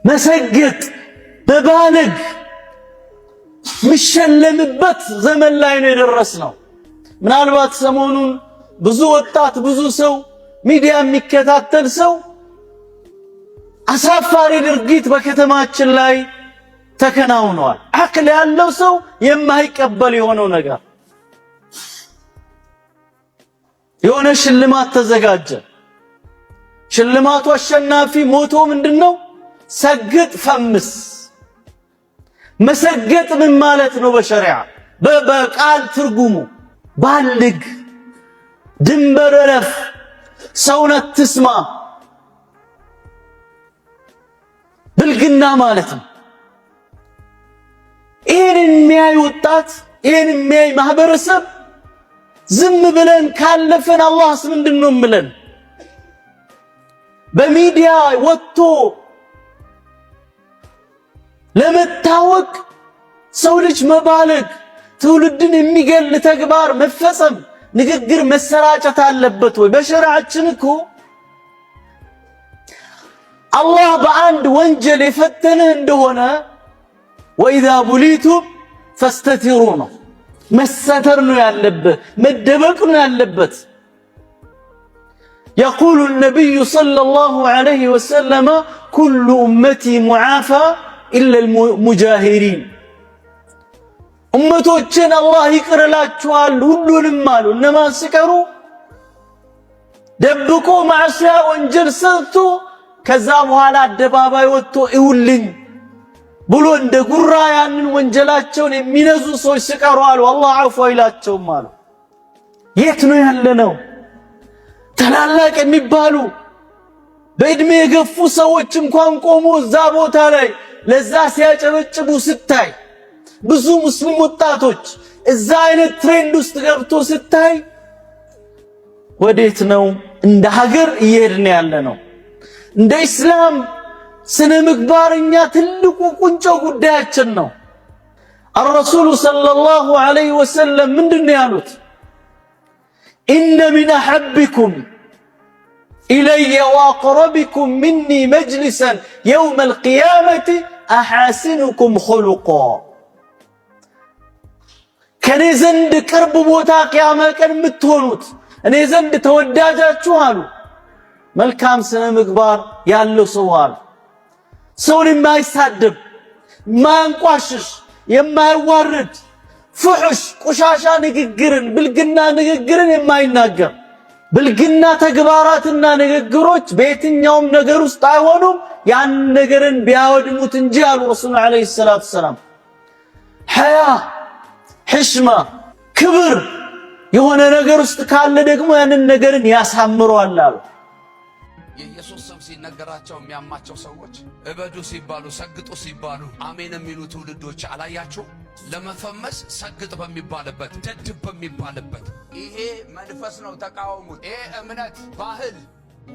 መሰገጥ በባለግ ምሸለምበት ዘመን ላይ ነው የደረስነው። ምናልባት ሰሞኑን ብዙ ወጣት ብዙ ሰው ሚዲያ የሚከታተል ሰው አሳፋሪ ድርጊት በከተማችን ላይ ተከናውኗል። አቅል ያለው ሰው የማይቀበል የሆነው ነገር የሆነ ሽልማት ተዘጋጀ። ሽልማቱ አሸናፊ ሞቶ ምንድነው? ሰግጥ ፈምስ። መሰገጥ ምን ማለት ነው? በሸሪዓ በቃል ትርጉሙ ባልግ፣ ድንበር እለፍ፣ ሰውን አትስማ፣ ብልግና ማለት ነው። ይህን የሚያይ ወጣት ይህን የሚያይ ማህበረሰብ ዝም ብለን ካለፈን አላህስ ምንድነው ብለን በሚዲያ ወጥቶ ለመታወቅ ሰው ልጅ መባለግ ትውልድን የሚገል ተግባር መፈጸም ንግግር መሰራጨት አለበት ወይ? በሸሪዓችን እኮ አላህ በአንድ ወንጀል የፈተነ እንደሆነ ወኢዛ ቡሊቱም ፈስተቲሩ ነው። መሰተር ነው ያለበት፣ መደበቅ ነው ያለበት። يقول النبي صلى الله عليه وسلم كل أمتي معافى إلا المجاهرين أمتوچن الله ይቅርላችኋል ሁሉንም አሉ። እነማን ሲቀሩ? ደብቆ ማዕሲያ ወንጀል ሰርቶ ከዛ በኋላ አደባባይ ወጥቶ ይውልኝ ብሎ እንደ ጉራ ያንን ወንጀላቸውን የሚነዙ ሰዎች ሲቀሩ አሉ አላህ አፉ አይላቸውም አሉ። የት ነው ያለነው? ታላላቅ የሚባሉ በእድሜ የገፉ ሰዎች እንኳን ቆሞ እዛ ቦታ ላይ ለዛ ሲያጨበጭቡ ስታይ፣ ብዙ ሙስሊም ወጣቶች እዛ አይነት ትሬንድ ውስጥ ገብቶ ስታይ ወዴት ነው እንደ ሀገር እየሄድን ያለነው? እንደ እስላም ስነ ምግባርኛ ትልቁ ቁንጮ ጉዳያችን ነው። الرسول صلى الله عليه وسلم ምንድነው ያሉት? إن من أحبكم إلي وأقربكم مني مجلسا يوم القيامة أحاسنكم خلقا ከኔ ዘንድ ቅርብ ቦታ ቂያማ ቀን የምትሆኑት እኔ ዘንድ ተወዳጃችሁ አሉ መልካም ስነ ምግባር ያለው ሰው አሉ። ሰውን የማይሳደብ የማያንቋሽሽ የማይዋርድ ፍሑሽ ቆሻሻ ንግግርን ብልግና ንግግርን የማይናገር ብልግና ተግባራትና ንግግሮች በየትኛውም ነገር ውስጥ አይሆኑም ያን ነገርን ቢያወድሙት እንጂ አሉ ረሱል አለይሂ ሰላቱ ሰላም። ሐያ ሕሽማ ክብር የሆነ ነገር ውስጥ ካለ ደግሞ ያንን ነገርን ያሳምረዋል አሉ። የኢየሱስ ስም ሲነገራቸው የሚያማቸው ሰዎች እበዱ ሲባሉ ሰግጡ ሲባሉ አሜን የሚሉ ትውልዶች አላያችሁ? ለመፈመስ ሰግጥ በሚባልበት ደድብ በሚባልበት ይሄ መንፈስ ነው። ተቃወሙት። ይሄ እምነት፣ ባህል፣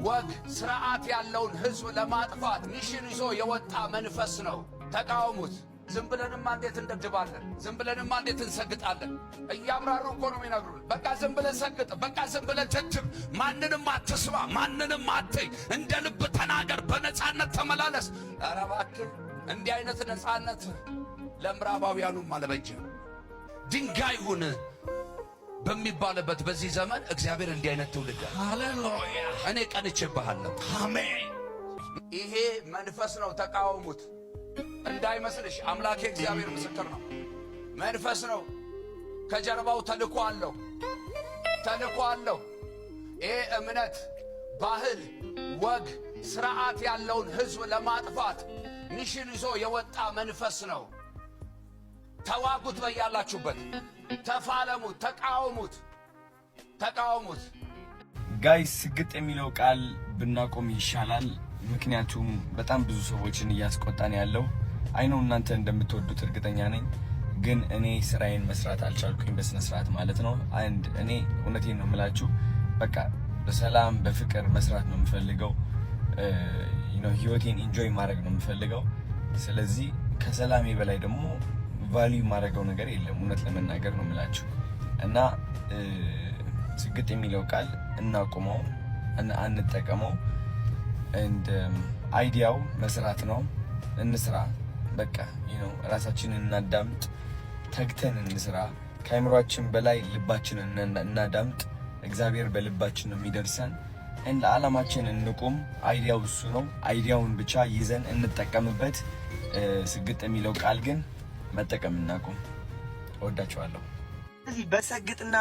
ወግ፣ ስርዓት ያለውን ህዝብ ለማጥፋት ሚሽን ይዞ የወጣ መንፈስ ነው። ተቃወሙት። ዝም ብለንማ እንዴት እንደድባለን? ዝም ብለንማ እንዴት እንሰግጣለን? እያብራሩ እኮ ነው የሚነግሩን። በቃ ዝም ብለን ሰግጥ፣ በቃ ዝም ብለን ደድብ፣ ማንንም አትስማ፣ ማንንም አትይ፣ እንደ ልብ ተናገር፣ በነፃነት ተመላለስ። ኧረ እባክህ እንዲህ አይነት ነፃነት ለምዕራባውያኑም አልበጀም። ድንጋይ ሁን በሚባልበት በዚህ ዘመን እግዚአብሔር እንዲህ አይነት ትውልድ ሃሌሉያ እኔ ቀንቼብሃለሁ። አሜን። ይሄ መንፈስ ነው። ተቃወሙት። እንዳይመስልሽ አምላኬ እግዚአብሔር ምስክር ነው። መንፈስ ነው። ከጀርባው ተልኮ አለው። ይሄ እምነት፣ ባህል፣ ወግ፣ ስርዓት ያለውን ህዝብ ለማጥፋት ሚሽን ይዞ የወጣ መንፈስ ነው። ተዋጉት፣ በያላችሁበት ተፋለሙት፣ ተቃወሙት። ጋይስ ስግጥ የሚለው ቃል ብናቆም ይሻላል። ምክንያቱም በጣም ብዙ ሰዎችን እያስቆጣን ያለው አይነው። እናንተ እንደምትወዱት እርግጠኛ ነኝ፣ ግን እኔ ስራዬን መስራት አልቻልኩኝ በስነ ስርዓት ማለት ነው። አንድ እኔ እውነቴን ነው የምላችሁ፣ በቃ በሰላም በፍቅር መስራት ነው የምፈልገው። ህይወቴን ኢንጆይ ማድረግ ነው የምፈልገው። ስለዚህ ከሰላሜ በላይ ደግሞ ቫልዩ ማድረገው ነገር የለም፣ እውነት ለመናገር ነው የምላችሁ። እና ስግጥ የሚለው ቃል እናቁመው፣ አንጠቀመው። አይዲያው መስራት ነው። እንስራ። በቃ ራሳችንን እናዳምጥ፣ ተግተን እንስራ። ከአእምሯችን በላይ ልባችንን እናዳምጥ። እግዚአብሔር በልባችን ነው የሚደርሰን። እንደ ዓላማችን እንቁም። አይዲያው እሱ ነው። አይዲያውን ብቻ ይዘን እንጠቀምበት። ስግጥ የሚለው ቃል ግን መጠቀም እናቁም። እወዳቸዋለሁ። እዚህ በሰግጥና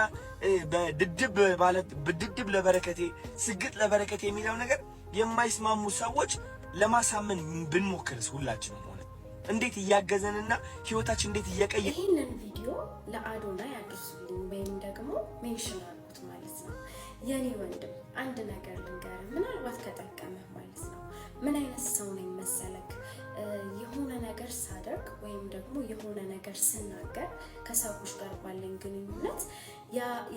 በድድብ ማለት በድድብ ለበረከቴ ስግጥ ለበረከቴ የሚለው ነገር የማይስማሙ ሰዎች ለማሳመን ብንሞክርስ ሁላችንም ሆነ እንዴት እያገዘንና ህይወታችን እንዴት እየቀየ ይሄንን ቪዲዮ ለአዶናይ አድርሱልኝ ወይም ደግሞ ሜንሽን አድርጉት ማለት ነው። የኔ ወንድም አንድ ነገር ልንገርህ፣ ምናልባት ከጠቀመህ ማለት ነው። ምን አይነት ሰው ነኝ መሰለክ? የሆነ ነገር ሳደርግ ወይም ደግሞ የሆነ ነገር ስናገር ከሰዎች ጋር ባለኝ ግንኙነት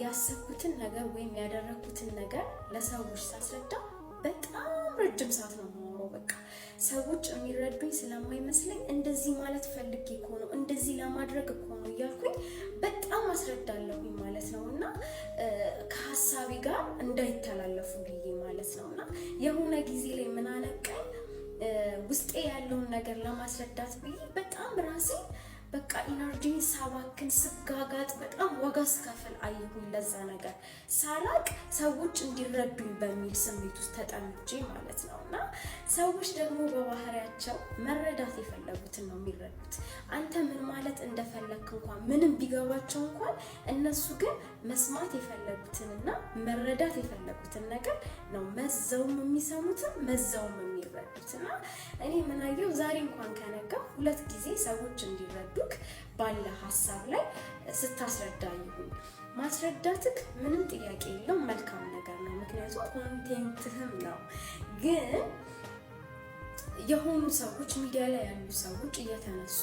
ያሰብኩትን ነገር ወይም ያደረኩትን ነገር ለሰዎች ሳስረዳ በጣም ረጅም ሰዓት ነው የማወራው። በቃ ሰዎች የሚረዱኝ ስለማይመስለኝ እንደዚህ ማለት ፈልጌ እኮ ነው፣ እንደዚህ ለማድረግ እኮ ነው እያልኩኝ በጣም አስረዳለሁኝ ማለት ነው። እና ከሀሳቤ ጋር እንዳይተላለፉ ብዬ ማለት ነው። እና የሆነ ጊዜ ላይ ምን አነቃኝ፣ ውስጤ ያለውን ነገር ለማስረዳት ብዬ በጣም ራሴ በቃ ኢነርጂን ሳባክን ስጋጋጥ በጣም ዋጋ ስከፍል አየሁኝ። ለዛ ነገር ሳላቅ ሰዎች እንዲረዱኝ በሚል ስሜት ውስጥ ተጠምጄ ማለት ነው። እና ሰዎች ደግሞ በባህሪያቸው መረዳት የፈለጉትን ነው የሚረዱት። አንተ ምን ማለት እንደፈለግክ እንኳን ምንም ቢገባቸው እንኳን እነሱ ግን መስማት የፈለጉትንና መረዳት የፈለጉትን ነገር ነው መዘውም የሚሰሙትን መዘውም የሚረዱት። እና እኔ ምን አየሁ ዛሬ እንኳን ከነጋ 2 ጊዜ ሰዎች እንዲረዱክ ባለ ሀሳብ ላይ ስታስረዳ ይሁን ማስረዳትክ ምንም ጥያቄ የለውም፣ መልካም ነገር ነው። ምክንያቱም ኮንቴንትህም ነው። ግን የሆኑ ሰዎች ሚዲያ ላይ ያሉ ሰዎች እየተነሱ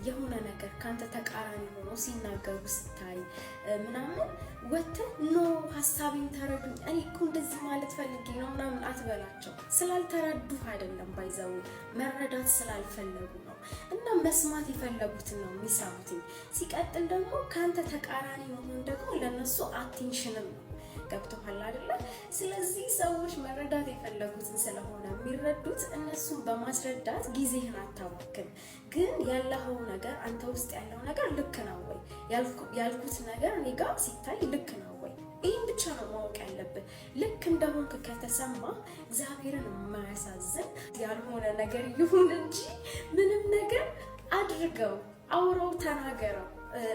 የሆነ ነገር ካንተ ተቃራኒ ሆኖ ሲናገሩ ስታይ ምናምን ወጥተህ ኖ ሐሳቤን ተረዱኝ፣ እኔ እኮ እንደዚህ ማለት ፈልጌ ነው ምናምን አትበላቸው። ስላልተረዱህ አይደለም፣ ባይዘው መረዳት ስላልፈለጉ ነው። እና መስማት የፈለጉትን ነው የሚሰሙት። ሲቀጥል ደግሞ ካንተ ተቃራኒ መሆን ደግሞ ለነሱ አቴንሽንም ነው። ገብቶሃል አይደለ? ስለዚህ ሰዎች መረዳት የፈለጉትን ስለሆነ የሚረዱት እነሱን በማስረዳት ጊዜህን አታባክን። ግን ያለው ነገር አንተ ውስጥ ያለው ነገር ልክ ነው ወይ? ያልኩት ነገር እኔ ጋር ሲታይ ልክ ነው ወይ? ይህን ብቻ ነው ማወቅ ያለብን። ልክ እንደሆንክ ከተሰማ እግዚአብሔርን የማያሳዝን ያልሆነ ነገር ይሁን እንጂ ምንም ነገር አድርገው፣ አውራው፣ ተናገረው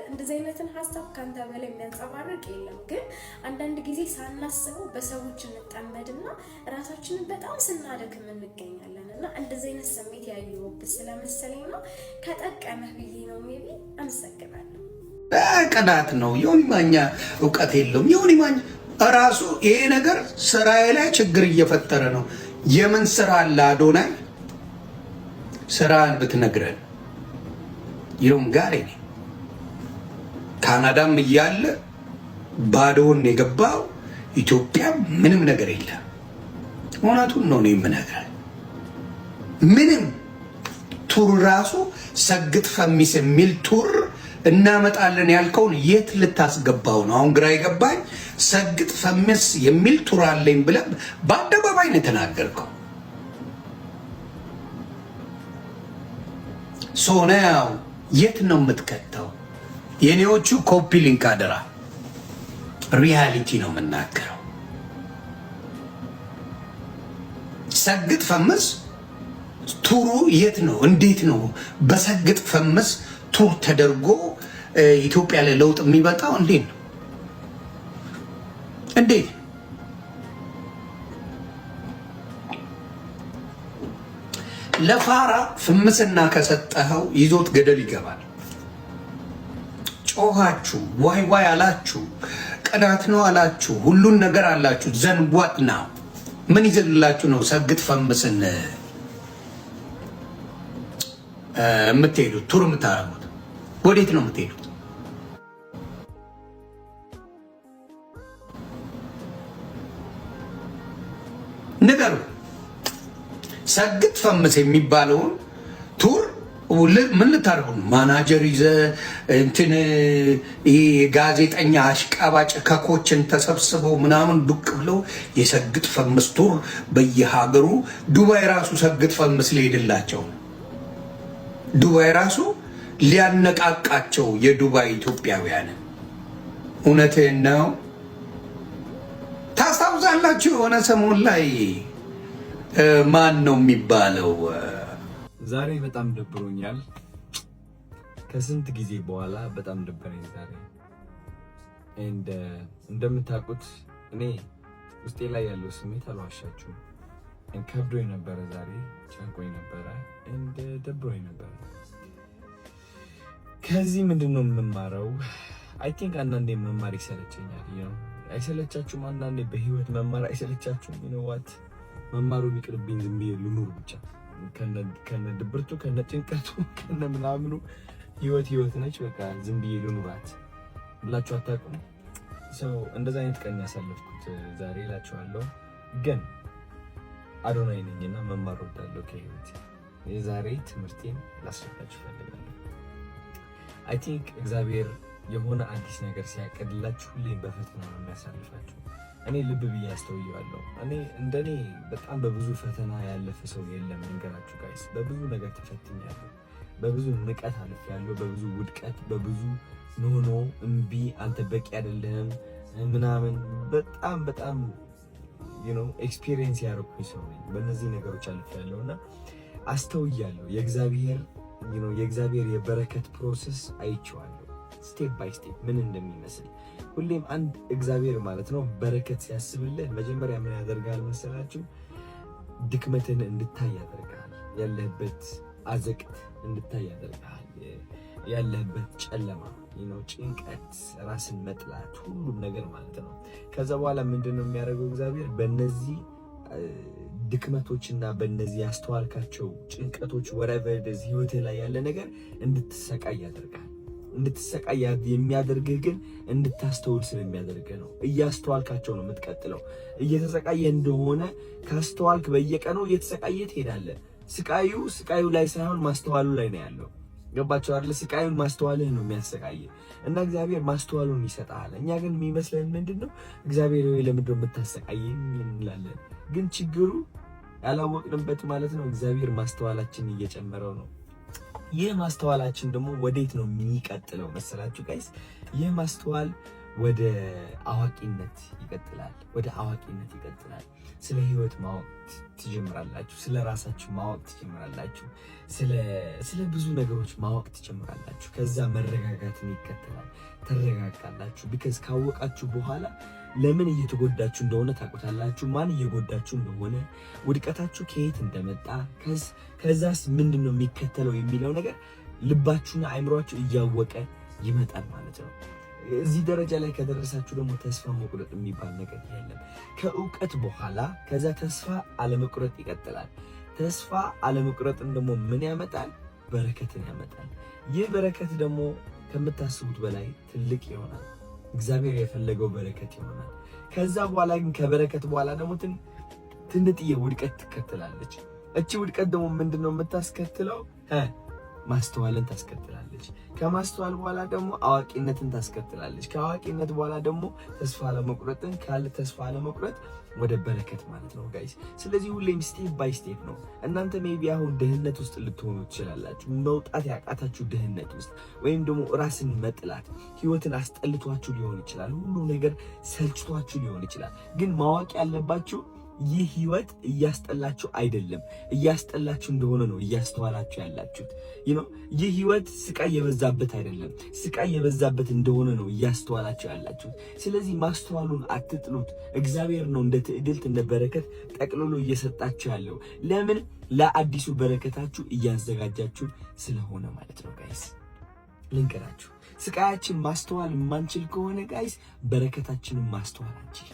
እንደዚህ አይነትን ሐሳብ ካንተ በላይ የሚያንጸባርቅ የለም። ግን አንዳንድ ጊዜ ሳናስበው በሰዎች እንጠመድና ራሳችንን በጣም ስናደክም እንገኛለን። እና እንደዚህ አይነት ስሜት ያየሁብህ ስለመሰለኝ ነው። ከጠቀመህ ብዬ ነው። ሜቢ አመሰግናለሁ። ቅናት ነው። ዮኒ ማኛ እውቀት የለውም። ዮኒ ማኛ ራሱ ይሄ ነገር ስራዬ ላይ ችግር እየፈጠረ ነው። የምን ስራ አለ አዶናይ? ስራን ብትነግረን ይሁን ጋር እኔ ካናዳም እያለ ባዶውን የገባው ኢትዮጵያ ምንም ነገር የለም። እውነቱን ነው የምነግርህ። ምንም ቱር ራሱ ሰግጥ ፈሚስ የሚል ቱር እናመጣለን ያልከውን የት ልታስገባው ነው? አሁን ግራ የገባኝ። ሰግጥ ፈሚስ የሚል ቱር አለኝ ብለህ በአደባባይ ነው የተናገርከው። ሶናው የት ነው የምትከተው? የኔዎቹ ኮፒ ሊንክ አደራ። ሪያሊቲ ነው የምናገረው። ሰግጥ ፈምስ ቱሩ የት ነው? እንዴት ነው በሰግጥ ፈምስ ቱር ተደርጎ ኢትዮጵያ ላይ ለውጥ የሚመጣው? እንዴት ነው? እንዴት ለፋራ ፍምስና ከሰጠኸው ይዞት ገደል ይገባል። ጮኻችሁ ዋይ ዋይ አላችሁ፣ ቅናት ነው አላችሁ፣ ሁሉን ነገር አላችሁ። ዘንቧጥ ነው ምን ይዘልላችሁ ነው ሰግጥ ፈምስን የምትሄዱት? ቱር የምታረጉት ወዴት ነው የምትሄዱት? ንገሩ። ሰግጥ ፈምስ የሚባለውን ቱር ምን ልታደርጉ ነው? ማናጀር ይዘ እንትን ጋዜጠኛ አሽቃባጭ ከኮችን ተሰብስበው ምናምን ዱቅ ብለው የሰግጥ ፈምስ ቱር በየሀገሩ ዱባይ ራሱ ሰግጥ ፈምስ ሊሄድላቸው ዱባይ ራሱ ሊያነቃቃቸው የዱባይ ኢትዮጵያውያን እውነቴን ነው። ታስታውሳላችሁ የሆነ ሰሞን ላይ ማን ነው የሚባለው? ዛሬ በጣም ደብሮኛል። ከስንት ጊዜ በኋላ በጣም ደበረኝ ዛሬ። እንደምታውቁት እኔ ውስጤ ላይ ያለው ስሜት አልዋሻችሁም። ከብዶኝ ነበረ ዛሬ፣ ጨንቆኝ ነበረ፣ ደብሮኝ ነበረ። ከዚህ ምንድነው የምማረው? አይ ቲንክ አንዳንዴ መማር ይሰለቸኛል። አይሰለቻችሁም? አንዳንዴ በህይወት መማር አይሰለቻችሁም? ዋት መማሩ ቢቅርብኝ ዝም ብዬ ልኑር ብቻ ከነ ድብርቱ ከነ ጭንቀቱ ከነ ምናምኑ ህይወት ነች፣ በቃ ዝም ብዬ ልኑራት ብላችሁ አታውቁም? ሰው እንደዛ አይነት ቀን ያሳለፍኩት ዛሬ እላችኋለሁ። ግን አዶናይ ነኝና መማር ወዳለሁ ከህይወት። የዛሬ ትምህርቴን ላስረዳችሁ ፈልጋለሁ። አይ ቲንክ እግዚአብሔር የሆነ አዲስ ነገር ሲያቀድላችሁ ሁሌ በፈተና ነው የሚያሳልፋችሁ። እኔ ልብ ብዬ አስተውየዋለሁ። እንደኔ በጣም በብዙ ፈተና ያለፈ ሰው የለም። ልንገራችሁ ጋይስ፣ በብዙ ነገር ተፈትኛለሁ። በብዙ ንቀት አልፌያለሁ፣ በብዙ ውድቀት፣ በብዙ ኖ እምቢ፣ አንተ በቂ አይደለህም ምናምን በጣም ኤክስፒሪየንስ ያደረኩኝ ሰው ነኝ። በእነዚህ ነገሮች አልፌያለሁና አስተውያለሁ። የእግዚአብሔር የበረከት ፕሮሰስ አይቼዋለሁ፣ ስቴፕ ባይ ስቴፕ ምን እንደሚመስል። ሁሌም አንድ እግዚአብሔር ማለት ነው በረከት ሲያስብልህ መጀመሪያ ምን ያደርጋል መሰላችሁ? ድክመትን እንድታይ ያደርጋል። ያለህበት አዘቅት እንድታይ ያደርጋል። ያለህበት ጨለማ፣ ጭንቀት፣ ራስን መጥላት፣ ሁሉም ነገር ማለት ነው። ከዛ በኋላ ምንድነው የሚያደርገው እግዚአብሔር? በእነዚህ ድክመቶችና በእነዚህ ያስተዋልካቸው ጭንቀቶች ወረቨር ህይወት ላይ ያለ ነገር እንድትሰቃይ ያደርጋል። እንድትሰቃይ የሚያደርግህ ግን እንድታስተውል ስለሚያደርግህ ነው። እያስተዋልካቸው ነው የምትቀጥለው። እየተሰቃየ እንደሆነ ካስተዋልክ በየቀኑ እየተሰቃየ ትሄዳለህ። ስቃዩ ላይ ሳይሆን ማስተዋሉ ላይ ነው ያለው። ገባችሁ አይደል? ስቃዩን ማስተዋልህ ነው የሚያሰቃየ እና እግዚአብሔር ማስተዋሉን ይሰጣል። እኛ ግን የሚመስለን ምንድነው? እግዚአብሔር ወይ ለምንድነው የምታሰቃየኝ እንላለን። ግን ችግሩ ያላወቅንበት ማለት ነው እግዚአብሔር ማስተዋላችን እየጨመረው ነው። ይህ ማስተዋላችን ደግሞ ወዴት ነው የሚቀጥለው መሰላችሁ ጋይስ? ይህ ማስተዋል ወደ አዋቂነት ይቀጥላል። ስለ ህይወት ማወቅ ትጀምራላችሁ። ስለ ራሳችሁ ማወቅ ትጀምራላችሁ። ስለ ብዙ ነገሮች ማወቅ ትጀምራላችሁ። ከዛ መረጋጋትን ይከተላል። ተረጋጋላችሁ። ቢካዝ ካወቃችሁ በኋላ ለምን እየተጎዳችሁ እንደሆነ ታውቁታላችሁ። ማን እየጎዳችሁ እንደሆነ፣ ውድቀታችሁ ከየት እንደመጣ፣ ከዛስ ምንድነው የሚከተለው የሚለው ነገር ልባችሁና አእምሯችሁ እያወቀ ይመጣል ማለት ነው። እዚህ ደረጃ ላይ ከደረሳችሁ ደግሞ ተስፋ መቁረጥ የሚባል ነገር የለም። ከእውቀት በኋላ ከዛ ተስፋ አለመቁረጥ ይቀጥላል። ተስፋ አለመቁረጥን ደግሞ ምን ያመጣል? በረከትን ያመጣል። ይህ በረከት ደግሞ ከምታስቡት በላይ ትልቅ ይሆናል። እግዚአብሔር የፈለገው በረከት ይሆናል። ከዛ በኋላ ግን ከበረከት በኋላ ደግሞ ትንጥዬ ውድቀት ትከተላለች። እቺ ውድቀት ደግሞ ምንድነው የምታስከትለው? ማስተዋልን ታስከትላለች። ከማስተዋል በኋላ ደግሞ አዋቂነትን ታስከትላለች። ከአዋቂነት በኋላ ደግሞ ተስፋ አለመቁረጥን፣ ካለ ተስፋ አለመቁረጥ ወደ በረከት ማለት ነው ጋይስ። ስለዚህ ሁሌም ስቴፕ ባይ ስቴፕ ነው። እናንተ ሜቢ አሁን ድህነት ውስጥ ልትሆኑ ትችላላችሁ። መውጣት ያቃታችሁ ድህነት ውስጥ፣ ወይም ደግሞ ራስን መጥላት፣ ህይወትን አስጠልቷችሁ ሊሆን ይችላል። ሁሉ ነገር ሰልችቷችሁ ሊሆን ይችላል። ግን ማወቅ ያለባችሁ ይህ ህይወት እያስጠላችሁ አይደለም። እያስጠላችሁ እንደሆነ ነው እያስተዋላችሁ ያላችሁት። ይህ ህይወት ስቃይ የበዛበት አይደለም። ስቃይ የበዛበት እንደሆነ ነው እያስተዋላችሁ ያላችሁት። ስለዚህ ማስተዋሉን አትጥሉት። እግዚአብሔር ነው እንደ ትዕድልት እንደ በረከት ጠቅልሎ እየሰጣችሁ ያለው። ለምን? ለአዲሱ በረከታችሁ እያዘጋጃችሁ ስለሆነ ማለት ነው ጋይስ። ልንገራችሁ፣ ስቃያችን ማስተዋል የማንችል ከሆነ ጋይስ በረከታችንን ማስተዋል አንችል።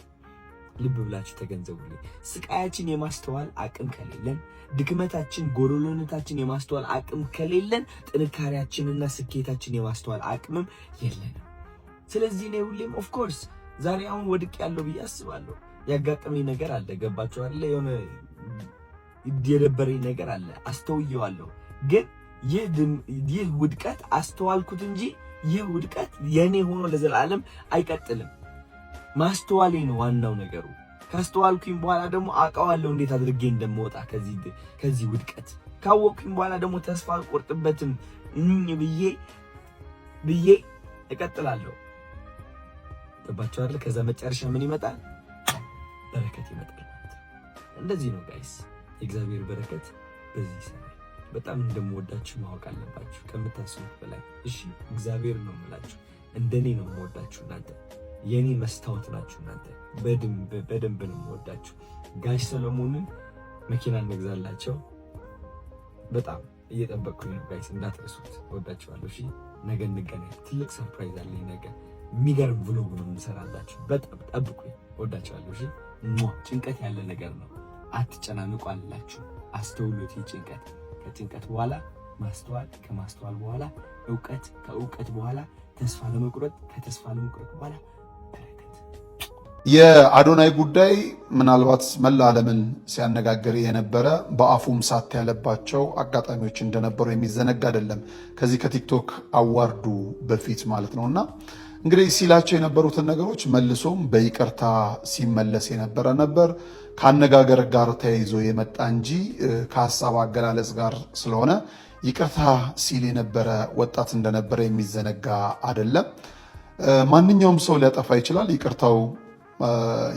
ልብ ብላችሁ ተገንዘቡልኝ። ስቃያችን የማስተዋል አቅም ከሌለን፣ ድክመታችን ጎዶሎነታችን የማስተዋል አቅም ከሌለን፣ ጥንካሬያችንና ስኬታችን የማስተዋል አቅምም የለንም። ስለዚህ እኔ ሁሌም ኦፍ ኮርስ ዛሬ አሁን ወድቅ ያለው ብዬ አስባለሁ። ያጋጠመኝ ነገር አለ። ገባችሁ አይደለ? የሆነ የደበረኝ ነገር አለ። አስተውየዋለሁ። ግን ይህ ውድቀት አስተዋልኩት እንጂ ይህ ውድቀት የኔ ሆኖ ለዘላለም አይቀጥልም። ማስተዋሌ ነው ዋናው ነገሩ። ካስተዋልኩኝ በኋላ ደግሞ አውቀዋለሁ እንዴት አድርጌ እንደምወጣ ከዚህ ውድቀት ካወቅኩኝ በኋላ ደግሞ ተስፋ አልቆርጥበትም ብዬ እቀጥላለሁ። ገባችሁ አይደል? ከዛ መጨረሻ ምን ይመጣል? በረከት ይመጣል ማለት ነው። እንደዚህ ነው ጋይስ፣ የእግዚአብሔር በረከት በዚህ ሰዓት በጣም እንደምወዳችሁ ማወቅ አለባችሁ ከምታስቡት በላይ። እሺ እግዚአብሔር ነው የምላችሁ፣ እንደኔ ነው የምወዳችሁ እናንተ የኔ መስታወት ናችሁ እናንተ። በደንብ ነው የምወዳችሁ። ጋሽ ሰለሞንን መኪና እንገዛላቸው በጣም እየጠበቅኩኝ ነው ጋይስ፣ እንዳትረሱት። ወዳችኋለሁ። እሺ ነገ እንገናኝ። ትልቅ ሰርፕራይዝ አለኝ ነገ። የሚገርም ብሎግ ነው የምንሰራላችሁ። በጣም ጠብቁኝ። ወዳችኋለሁ። እሺ ጭንቀት ያለ ነገር ነው፣ አትጨናንቁ አላችሁ። አስተውሎት። ጭንቀት ከጭንቀት በኋላ ማስተዋል፣ ከማስተዋል በኋላ እውቀት፣ ከእውቀት በኋላ ተስፋ ለመቁረጥ፣ ከተስፋ ለመቁረጥ በኋላ በረከት። የአዶናይ ጉዳይ ምናልባት መላ ዓለምን ሲያነጋግር የነበረ በአፉም ሳት ያለባቸው አጋጣሚዎች እንደነበሩ የሚዘነጋ አይደለም። ከዚህ ከቲክቶክ አዋርዱ በፊት ማለት ነውና እንግዲህ ሲላቸው የነበሩትን ነገሮች መልሶም በይቅርታ ሲመለስ የነበረ ነበር። ከአነጋገር ጋር ተያይዞ የመጣ እንጂ ከሀሳብ አገላለጽ ጋር ስለሆነ ይቅርታ ሲል የነበረ ወጣት እንደነበረ የሚዘነጋ አይደለም። ማንኛውም ሰው ሊያጠፋ ይችላል።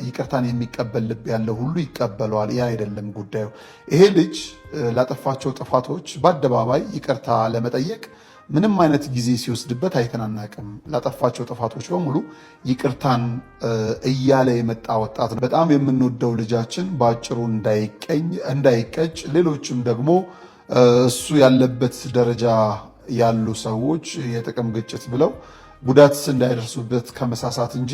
ይቅርታን የሚቀበል ልብ ያለው ሁሉ ይቀበለዋል። ያ አይደለም ጉዳዩ። ይሄ ልጅ ላጠፋቸው ጥፋቶች በአደባባይ ይቅርታ ለመጠየቅ ምንም አይነት ጊዜ ሲወስድበት አይተናናቅም። ላጠፋቸው ጥፋቶች በሙሉ ይቅርታን እያለ የመጣ ወጣት ነው። በጣም የምንወደው ልጃችን በአጭሩ እንዳይቀጭ፣ ሌሎችም ደግሞ እሱ ያለበት ደረጃ ያሉ ሰዎች የጥቅም ግጭት ብለው ጉዳት እንዳይደርሱበት ከመሳሳት እንጂ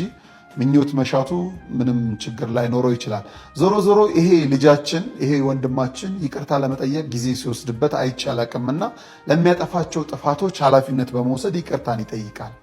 ምኞት መሻቱ ምንም ችግር ላይኖረው ይችላል። ዞሮ ዞሮ ይሄ ልጃችን ይሄ ወንድማችን ይቅርታ ለመጠየቅ ጊዜ ሲወስድበት አይቻላቅምና ለሚያጠፋቸው ጥፋቶች ኃላፊነት በመውሰድ ይቅርታን ይጠይቃል።